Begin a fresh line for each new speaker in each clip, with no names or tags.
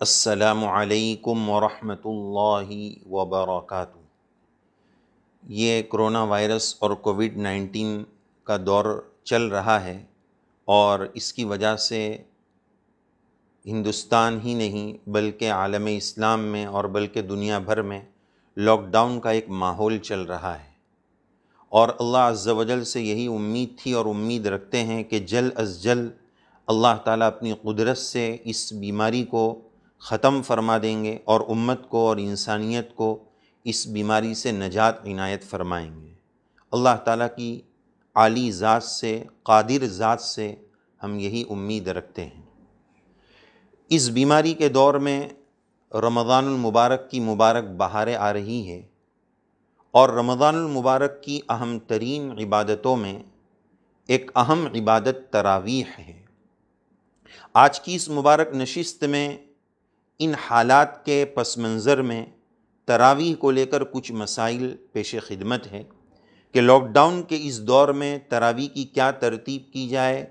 السلام علیکم ورحمۃ اللہ وبرکاتہ۔ یہ کرونا وائرس اور کووڈ-19 کا دور چل رہا ہے اور اس کی وجہ سے ہندوستان ہی نہیں بلکہ عالم اسلام میں اور بلکہ دنیا بھر میں لاک ڈاؤن کا ایک ماحول چل رہا ہے، اور اللہ عز و جل سے یہی امید تھی اور امید رکھتے ہیں کہ جلد از جلد اللہ تعالیٰ اپنی قدرت سے اس بیماری کو ختم فرما دیں گے اور امت کو اور انسانیت کو اس بیماری سے نجات عنایت فرمائیں گے۔ اللہ تعالیٰ کی عالی ذات سے، قادر ذات سے ہم یہی امید رکھتے ہیں۔ اس بیماری کے دور میں رمضان المبارک کی مبارک بہاریں آ رہی ہے، اور رمضان المبارک کی اہم ترین عبادتوں میں ایک اہم عبادت تراویح ہے۔ آج کی اس مبارک نشست میں ان حالات کے پس منظر میں تراویح کو لے کر کچھ مسائل پیش خدمت ہے کہ لاک ڈاؤن کے اس دور میں تراویح کی کیا ترتیب کی جائے،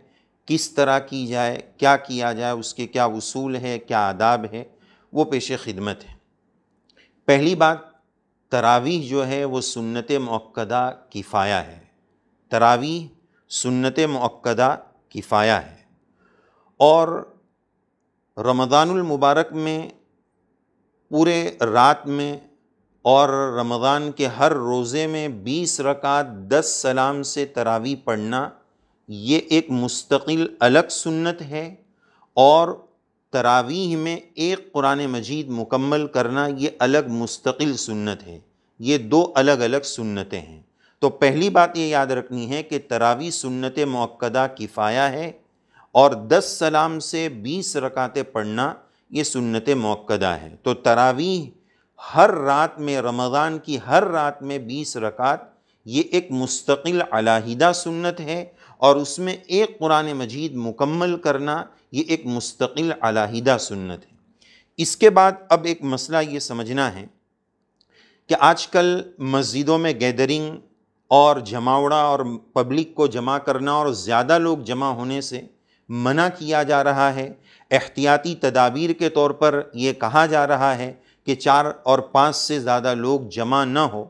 کس طرح کی جائے، کیا کیا جائے، اس کے کیا اصول ہے، کیا آداب ہے، وہ پیش خدمت ہے۔ پہلی بات، تراویح جو ہے وہ سنت مؤکدہ کفایہ ہے۔ تراویح سنت مؤکدہ کفایہ ہے، اور رمضان المبارک میں پورے رات میں اور رمضان کے ہر روزے میں 20 رکعت 10 سلام سے تراویح پڑھنا یہ ایک مستقل الگ سنت ہے، اور تراویح میں ایک قرآن مجید مکمل کرنا یہ الگ مستقل سنت ہے۔ یہ دو الگ الگ سنتیں ہیں۔ تو پہلی بات یہ یاد رکھنی ہے کہ تراویح سنت مؤکدہ کفایہ ہے، اور 10 سلام سے 20 رکعتیں پڑھنا یہ سنت مؤکدہ ہے۔ تو تراویح ہر رات میں، رمضان کی ہر رات میں 20 رکعت، یہ ایک مستقل علیحدہ سنت ہے، اور اس میں ایک قرآن مجید مکمل کرنا یہ ایک مستقل علیحدہ سنت ہے۔ اس کے بعد اب ایک مسئلہ یہ سمجھنا ہے کہ آج کل مسجدوں میں گیدرنگ اور جماوڑا اور پبلک کو جمع کرنا اور زیادہ لوگ جمع ہونے سے منع کیا جا رہا ہے۔ احتیاطی تدابیر کے طور پر یہ کہا جا رہا ہے کہ 4 اور 5 سے زیادہ لوگ جمع نہ ہو۔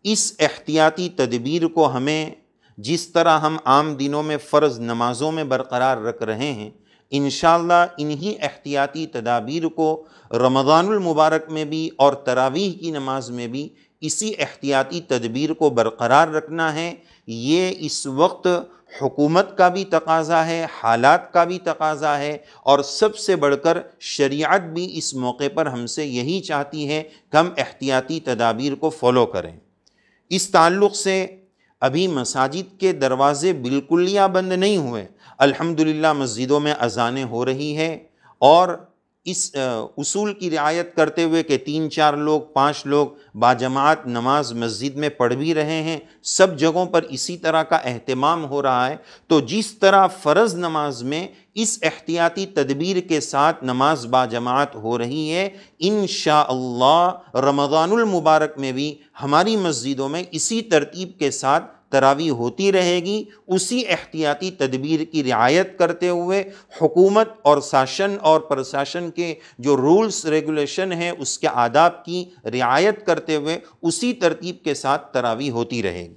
اس احتیاطی تدبیر کو ہمیں جس طرح ہم عام دنوں میں فرض نمازوں میں برقرار رکھ رہے ہیں، انشاءاللہ انہی احتیاطی تدابیر کو رمضان المبارک میں بھی اور تراویح کی نماز میں بھی اسی احتیاطی تدبیر کو برقرار رکھنا ہے۔ یہ اس وقت حکومت کا بھی تقاضا ہے، حالات کا بھی تقاضا ہے، اور سب سے بڑھ کر شریعت بھی اس موقع پر ہم سے یہی چاہتی ہے کہ ہم احتیاطی تدابیر کو فالو کریں۔ اس تعلق سے ابھی مساجد کے دروازے بالکل یا بند نہیں ہوئے۔ الحمدللہ مسجدوں میں اذانیں ہو رہی ہے، اور اس اصول کی رعایت کرتے ہوئے کہ 3 4 لوگ 5 لوگ باجماعت نماز مسجد میں پڑھ بھی رہے ہیں، سب جگہوں پر اسی طرح کا اہتمام ہو رہا ہے۔ تو جس طرح فرض نماز میں اس احتیاطی تدبیر کے ساتھ نماز باجماعت ہو رہی ہے، انشاءاللہ رمضان المبارک میں بھی ہماری مسجدوں میں اسی ترتیب کے ساتھ تراویح ہوتی رہے گی، اسی احتیاطی تدبیر کی رعایت کرتے ہوئے، حکومت اور شاشن اور پرشاشن کے جو رولز ریگولیشن ہیں اس کے آداب کی رعایت کرتے ہوئے اسی ترتیب کے ساتھ تراویح ہوتی رہے گی۔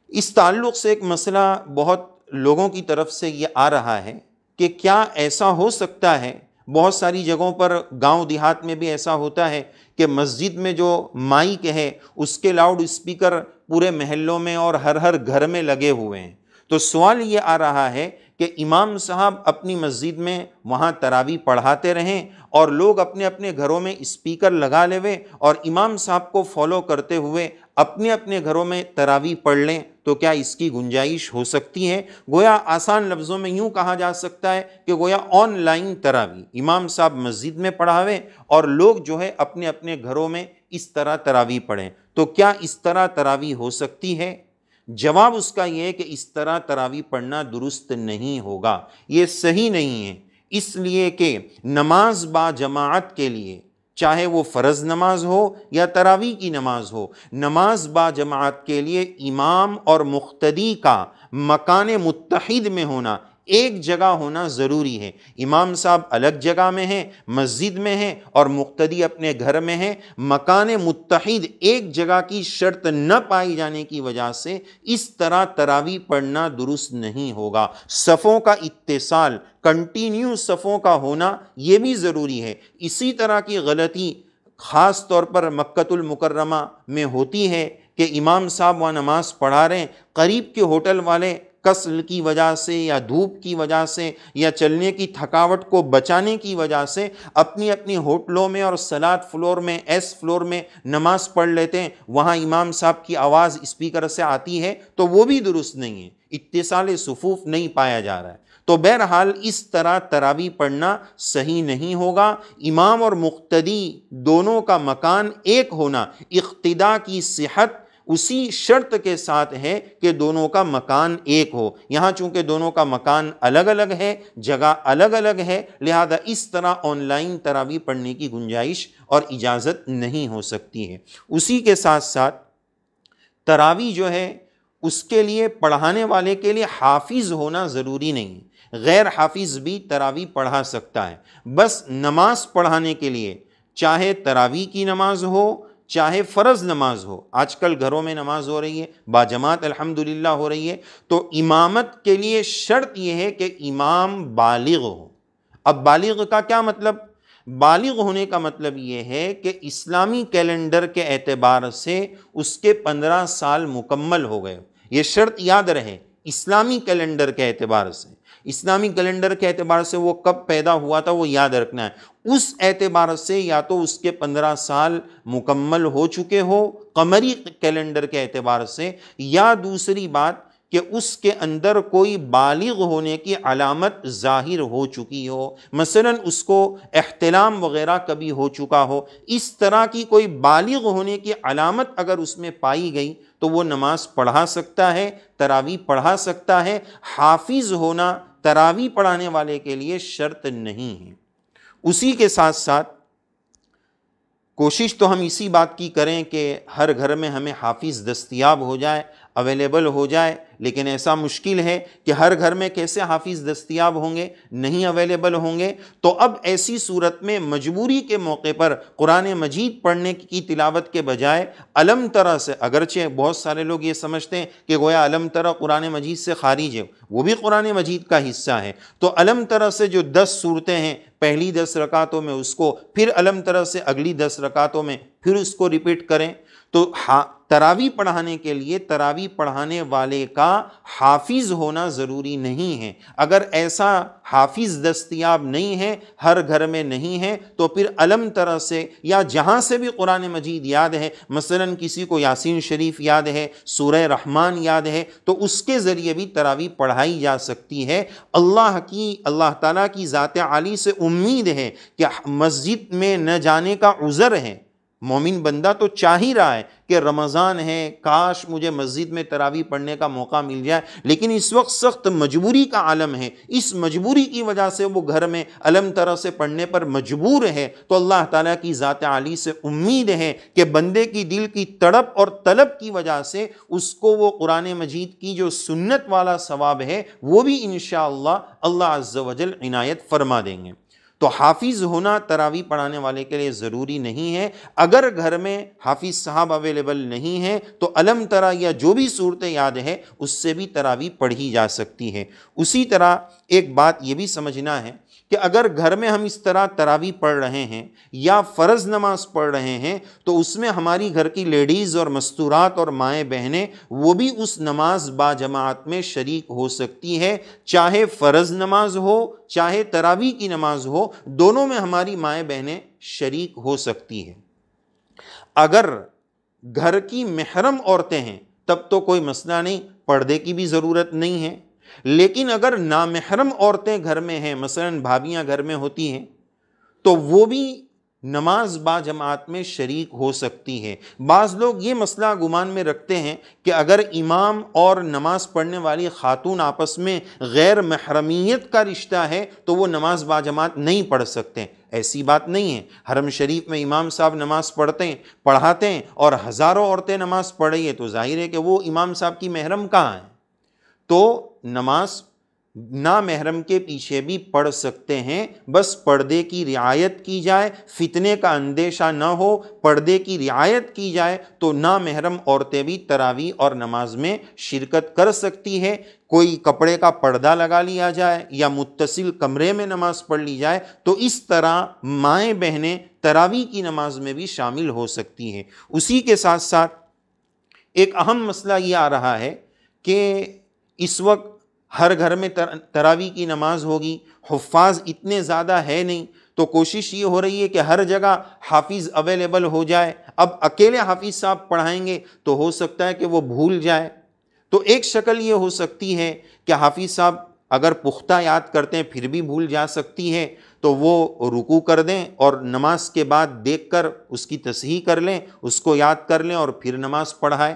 اس تعلق سے ایک مسئلہ بہت لوگوں کی طرف سے یہ آ رہا ہے کہ کیا ایسا ہو سکتا ہے، بہت ساری جگہوں پر گاؤں دیہات میں بھی ایسا ہوتا ہے کہ مسجد میں جو مائک ہے اس کے لاؤڈ اسپیکر پورے محلوں میں اور ہر گھر میں لگے ہوئے ہیں۔ تو سوال یہ آ رہا ہے کہ امام صاحب اپنی مسجد میں وہاں تراویح پڑھاتے رہیں اور لوگ اپنے اپنے گھروں میں اسپیکر لگا لیں اور امام صاحب کو فالو کرتے ہوئے اپنے اپنے گھروں میں تراویح پڑھ لیں، تو کیا اس کی گنجائش ہو سکتی ہے؟ گویا آسان لفظوں میں یوں کہا جا سکتا ہے کہ گویا آن لائن تراویح امام صاحب مسجد میں پڑھاویں اور لوگ جو ہے اپنے اپنے گھروں میں اس طرح تراویح پڑھیں۔ تو کیا اس طرح تراویح ہو سکتی ہے؟ جواب اس کا یہ ہے کہ اس طرح تراویح پڑھنا درست نہیں ہوگا، یہ صحیح نہیں ہے، اس لیے کہ نماز با جماعت کے لیے، چاہے وہ فرض نماز ہو یا تراویح کی نماز ہو، نماز با جماعت کے لیے امام اور مقتدی کا مکان متحد میں ہونا، ایک جگہ ہونا ضروری ہے۔ امام صاحب الگ جگہ میں ہیں، مسجد میں ہیں، اور مقتدی اپنے گھر میں ہیں، مکان متحد ایک جگہ کی شرط نہ پائی جانے کی وجہ سے اس طرح تراویح پڑھنا درست نہیں ہوگا۔ صفوں کا اتصال، کنٹینیو صفوں کا ہونا یہ بھی ضروری ہے۔ اسی طرح کی غلطی خاص طور پر مکۃ المکرمہ میں ہوتی ہے کہ امام صاحب وہاں نماز پڑھا رہے ہیں، قریب کے ہوٹل والے کسل کی وجہ سے یا دھوپ کی وجہ سے یا چلنے کی تھکاوٹ کو بچانے کی وجہ سے اپنی اپنی ہوٹلوں میں اور سلاد فلور میں، ایس فلور میں نماز پڑھ لیتے ہیں، وہاں امام صاحب کی آواز اسپیکر سے آتی ہے تو وہ بھی درست نہیں ہے، اتصال صفوف نہیں پایا جا رہا ہے۔ تو بہرحال اس طرح تراویح پڑھنا صحیح نہیں ہوگا۔ امام اور مقتدی دونوں کا مکان ایک ہونا اقتداء کی صحت اسی شرط کے ساتھ ہے کہ دونوں کا مکان ایک ہو۔ یہاں چونکہ دونوں کا مکان الگ الگ ہے، جگہ الگ الگ ہے، لہذا اس طرح آن لائن تراویح پڑھنے کی گنجائش اور اجازت نہیں ہو سکتی ہے۔ اسی کے ساتھ ساتھ تراویح جو ہے اس کے لیے پڑھانے والے کے لیے حافظ ہونا ضروری نہیں ہے، غیر حافظ بھی تراویح پڑھا سکتا ہے۔ بس نماز پڑھانے کے لیے چاہے تراویح کی نماز ہو چاہے فرض نماز ہو، آج کل گھروں میں نماز ہو رہی ہے باجماعت الحمدللہ ہو رہی ہے، تو امامت کے لیے شرط یہ ہے کہ امام بالغ ہو۔ اب بالغ کا کیا مطلب؟ بالغ ہونے کا مطلب یہ ہے کہ اسلامی کیلنڈر کے اعتبار سے اس کے 15 سال مکمل ہو گئے۔ یہ شرط یاد رہے، اسلامی کیلنڈر کے اعتبار سے، اسلامی کیلنڈر کے اعتبار سے وہ کب پیدا ہوا تھا وہ یاد رکھنا ہے۔ اس اعتبار سے یا تو اس کے 15 سال مکمل ہو چکے ہو قمری کیلنڈر کے اعتبار سے، یا دوسری بات کہ اس کے اندر کوئی بالغ ہونے کی علامت ظاہر ہو چکی ہو، مثلا اس کو احتلام وغیرہ کبھی ہو چکا ہو، اس طرح کی کوئی بالغ ہونے کی علامت اگر اس میں پائی گئی تو وہ نماز پڑھا سکتا ہے، تراویح پڑھا سکتا ہے۔ حافظ ہونا تراویح پڑھانے والے کے لیے شرط نہیں ہے۔ اسی کے ساتھ ساتھ کوشش تو ہم اسی بات کی کریں کہ ہر گھر میں ہمیں حافظ دستیاب ہو جائے، اویلیبل ہو جائے، لیکن ایسا مشکل ہے کہ ہر گھر میں کیسے حافظ دستیاب ہوں گے، نہیں اویلیبل ہوں گے۔ تو اب ایسی صورت میں مجبوری کے موقع پر قرآن مجید پڑھنے کی تلاوت کے بجائے الم ترا سے، اگرچہ بہت سارے لوگ یہ سمجھتے ہیں کہ گویا الم ترا قرآن مجید سے خارج ہے، وہ بھی قرآن مجید کا حصہ ہے، تو الم ترا سے جو 10 صورتیں ہیں پہلی 10 رکعتوں میں اس کو، پھر الم ترا سے اگلی 10 رکعتوں میں پھر اس کو ریپیٹ کریں۔ تو تراویح پڑھانے کے لیے تراویح پڑھانے والے کا حافظ ہونا ضروری نہیں ہے۔ اگر ایسا حافظ دستیاب نہیں ہے، ہر گھر میں نہیں ہے، تو پھر الم ترا سے یا جہاں سے بھی قرآن مجید یاد ہے، مثلا کسی کو یاسین شریف یاد ہے، سورہ رحمان یاد ہے، تو اس کے ذریعے بھی تراویح پڑھائی جا سکتی ہے۔ اللہ تعالیٰ کی ذات عالی سے امید ہے کہ مسجد میں نہ جانے کا عذر ہے۔ مومن بندہ تو چاہ ہی رہا ہے کہ رمضان ہے، کاش مجھے مسجد میں تراویح پڑھنے کا موقع مل جائے، لیکن اس وقت سخت مجبوری کا عالم ہے، اس مجبوری کی وجہ سے وہ گھر میں الم ترا سے پڑھنے پر مجبور ہے۔ تو اللہ تعالیٰ کی ذات عالی سے امید ہے کہ بندے کی دل کی تڑپ اور طلب کی وجہ سے اس کو وہ قرآن مجید کی جو سنت والا ثواب ہے وہ بھی انشاءاللہ اللہ عز و جل عنایت فرما دیں گے۔ تو حافظ ہونا تراویح پڑھانے والے کے لیے ضروری نہیں ہے۔ اگر گھر میں حافظ صاحب اویلیبل نہیں ہے تو الم ترا یا جو بھی صورتیں یاد ہے اس سے بھی تراویح پڑھی جا سکتی ہے۔ اسی طرح ایک بات یہ بھی سمجھنا ہے کہ اگر گھر میں ہم اس طرح تراویح پڑھ رہے ہیں یا فرض نماز پڑھ رہے ہیں تو اس میں ہماری گھر کی لیڈیز اور مستورات اور مائیں بہنیں وہ بھی اس نماز با جماعت میں شریک ہو سکتی ہے، چاہے فرض نماز ہو چاہے تراویح کی نماز ہو، دونوں میں ہماری مائیں بہنیں شریک ہو سکتی ہیں۔ اگر گھر کی محرم عورتیں ہیں تب تو کوئی مسئلہ نہیں، پردے کی بھی ضرورت نہیں ہے، لیکن اگر نامحرم عورتیں گھر میں ہیں، مثلا بھابیاں گھر میں ہوتی ہیں، تو وہ بھی نماز با جماعت میں شریک ہو سکتی ہے۔ بعض لوگ یہ مسئلہ گمان میں رکھتے ہیں کہ اگر امام اور نماز پڑھنے والی خاتون آپس میں غیر محرمیت کا رشتہ ہے تو وہ نماز با جماعت نہیں پڑھ سکتے۔ ایسی بات نہیں ہے۔ حرم شریف میں امام صاحب نماز پڑھاتے ہیں اور ہزاروں عورتیں نماز پڑھ رہی ہے، تو ظاہر ہے کہ وہ امام صاحب کی محرم کہاں ہیں؟ تو نماز نامحرم کے پیچھے بھی پڑھ سکتے ہیں، بس پردے کی رعایت کی جائے، فتنے کا اندیشہ نہ ہو، پردے کی رعایت کی جائے تو نامحرم عورتیں بھی تراویح اور نماز میں شرکت کر سکتی ہے۔ کوئی کپڑے کا پردہ لگا لیا جائے یا متصل کمرے میں نماز پڑھ لی جائے تو اس طرح مائیں بہنیں تراویح کی نماز میں بھی شامل ہو سکتی ہیں۔ اسی کے ساتھ ساتھ ایک اہم مسئلہ یہ آ رہا ہے کہ اس وقت ہر گھر میں تراویح کی نماز ہوگی، حفاظ اتنے زیادہ ہے نہیں، تو کوشش یہ ہو رہی ہے کہ ہر جگہ حافظ اویلیبل ہو جائے۔ اب اکیلے حافظ صاحب پڑھائیں گے تو ہو سکتا ہے کہ وہ بھول جائے، تو ایک شکل یہ ہو سکتی ہے کہ حافظ صاحب اگر پختہ یاد کرتے ہیں پھر بھی بھول جا سکتی ہے تو وہ رکوع کر دیں اور نماز کے بعد دیکھ کر اس کی تصحیح کر لیں، اس کو یاد کر لیں اور پھر نماز پڑھائیں۔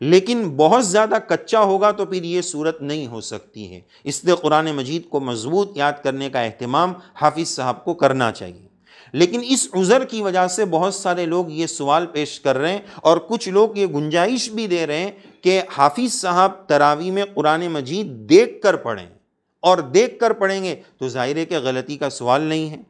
لیکن بہت زیادہ کچا ہوگا تو پھر یہ صورت نہیں ہو سکتی ہے، اس لیے قرآن مجید کو مضبوط یاد کرنے کا اہتمام حافظ صاحب کو کرنا چاہیے۔ لیکن اس عذر کی وجہ سے بہت سارے لوگ یہ سوال پیش کر رہے ہیں اور کچھ لوگ یہ گنجائش بھی دے رہے ہیں کہ حافظ صاحب تراویح میں قرآن مجید دیکھ کر پڑھیں، اور دیکھ کر پڑھیں گے تو ظاہر ہے کہ غلطی کا سوال نہیں ہے۔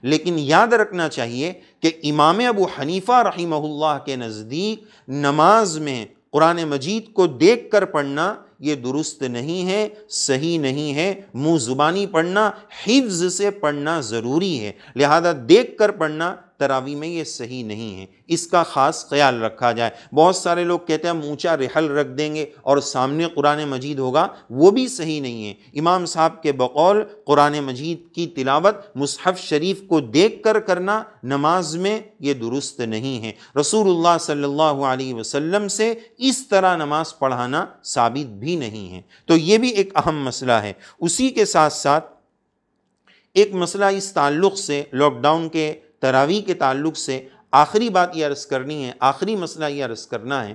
لیکن یاد رکھنا چاہیے کہ امام ابو حنیفہ رحمہ اللہ کے نزدیک نماز میں قرآن مجید کو دیکھ کر پڑھنا یہ درست نہیں ہے، صحیح نہیں ہے، منہ زبانی پڑھنا، حفظ سے پڑھنا ضروری ہے، لہذا دیکھ کر پڑھنا تراویح میں یہ صحیح نہیں ہے، اس کا خاص خیال رکھا جائے۔ بہت سارے لوگ کہتے ہیں ہم اونچا رحل رکھ دیں گے اور سامنے قرآن مجید ہوگا، وہ بھی صحیح نہیں ہے۔ امام صاحب کے بقول قرآن مجید کی تلاوت مصحف شریف کو دیکھ کر کرنا نماز میں یہ درست نہیں ہے۔ رسول اللہ صلی اللہ علیہ وسلم سے اس طرح نماز پڑھانا ثابت بھی نہیں ہے، تو یہ بھی ایک اہم مسئلہ ہے۔ اسی کے ساتھ ساتھ ایک مسئلہ اس تعلق سے، لاک ڈاؤن کے تراویح کے تعلق سے آخری بات یہ عرض کرنی ہے، آخری مسئلہ یہ عرض کرنا ہے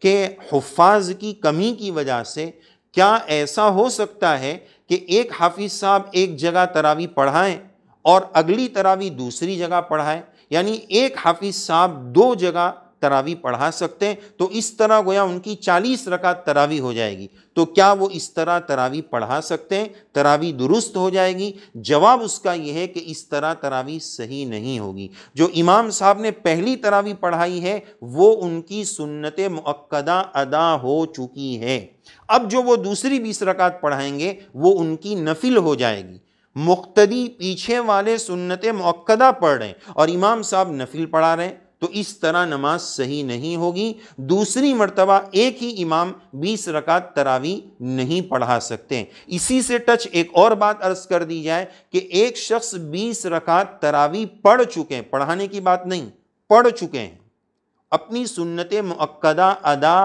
کہ حفاظ کی کمی کی وجہ سے کیا ایسا ہو سکتا ہے کہ ایک حافظ صاحب ایک جگہ تراویح پڑھائیں اور اگلی تراویح دوسری جگہ پڑھائیں، یعنی ایک حافظ صاحب دو جگہ تراویح پڑھا سکتے ہیں، تو اس طرح گویا ان کی 40 رکعت تراویح ہو جائے گی، تو کیا وہ اس طرح تراویح پڑھا سکتے ہیں؟ تراویح درست ہو جائے گی؟ جواب اس کا یہ ہے کہ اس طرح تراویح صحیح نہیں ہوگی۔ جو امام صاحب نے پہلی تراویح پڑھائی ہے وہ ان کی سنت مؤکدہ ادا ہو چکی ہے، اب جو وہ دوسری 20 رکعت پڑھائیں گے وہ ان کی نفل ہو جائے گی۔ مقتدی پیچھے والے سنت مؤکدہ پڑھ رہے ہیں اور امام صاحب نفل پڑھا رہے ہیں، تو اس طرح نماز صحیح نہیں ہوگی۔ دوسری مرتبہ ایک ہی امام 20 رکعت تراویح نہیں پڑھا سکتے۔ اسی سے ٹچ ایک اور بات عرض کر دی جائے کہ ایک شخص 20 رکعت تراویح پڑھ چکے ہیں، پڑھانے کی بات نہیں، پڑھ چکے ہیں، اپنی سنت مؤکدہ ادا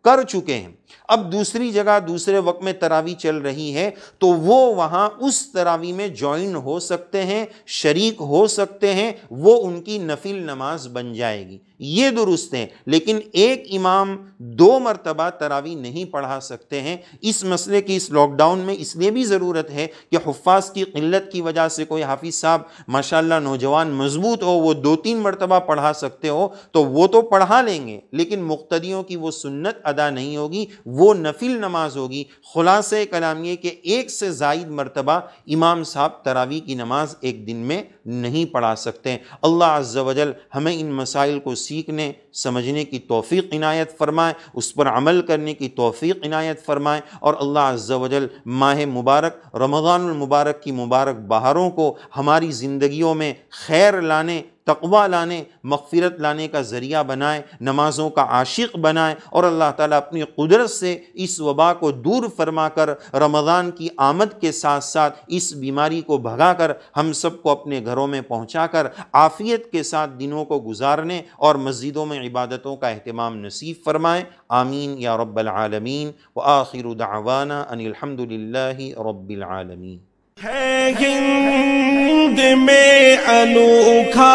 کر چکے ہیں، اب دوسری جگہ دوسرے وقت میں تراویح چل رہی ہے تو وہ وہاں اس تراویح میں جوائن ہو سکتے ہیں، شریک ہو سکتے ہیں، وہ ان کی نفل نماز بن جائے گی، یہ درست ہے۔ لیکن ایک امام 2 مرتبہ تراویح نہیں پڑھا سکتے ہیں۔ اس مسئلے کی اس لاک ڈاؤن میں اس لیے بھی ضرورت ہے کہ حفاظ کی قلت کی وجہ سے کوئی حافظ صاحب ماشاءاللہ نوجوان مضبوط ہو، وہ 2-3 مرتبہ پڑھا سکتے ہو تو وہ تو پڑھا لیں گے، لیکن مقتدیوں کی وہ سنت ادا نہیں ہوگی، وہ نفل نماز ہوگی۔ خلاصہ کلام یہ کہ ایک سے زائد مرتبہ امام صاحب تراویح کی نماز ایک دن میں نہیں پڑھا سکتے۔ اللہ عز و جل ہمیں ان مسائل کو سیکھنے سمجھنے کی توفیق عنایت فرمائے، اس پر عمل کرنے کی توفیق عنایت فرمائے، اور اللہ عز و جل ماہ مبارک رمضان المبارک کی مبارک بہاروں کو ہماری زندگیوں میں خیر لانے، تقوی لانے، مغفرت لانے کا ذریعہ بنائے، نمازوں کا عاشق بنائے، اور اللہ تعالیٰ اپنی قدرت سے اس وبا کو دور فرما کر رمضان کی آمد کے ساتھ ساتھ اس بیماری کو بھگا کر ہم سب کو اپنے گھروں میں پہنچا کر عافیت کے ساتھ دنوں کو گزارنے اور مسجدوں میں عبادتوں کا اہتمام نصیب فرمائے۔ آمین یا رب العالمین، وآخر دعوانا ان الحمد للہ رب العالمین۔
ہے ہند میں انوکھا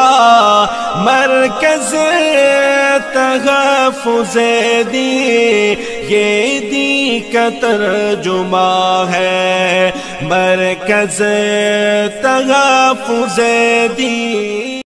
مرکز تحفظ دین، یہ دین کا ترجمہ ہے مرکز تحفظ دین۔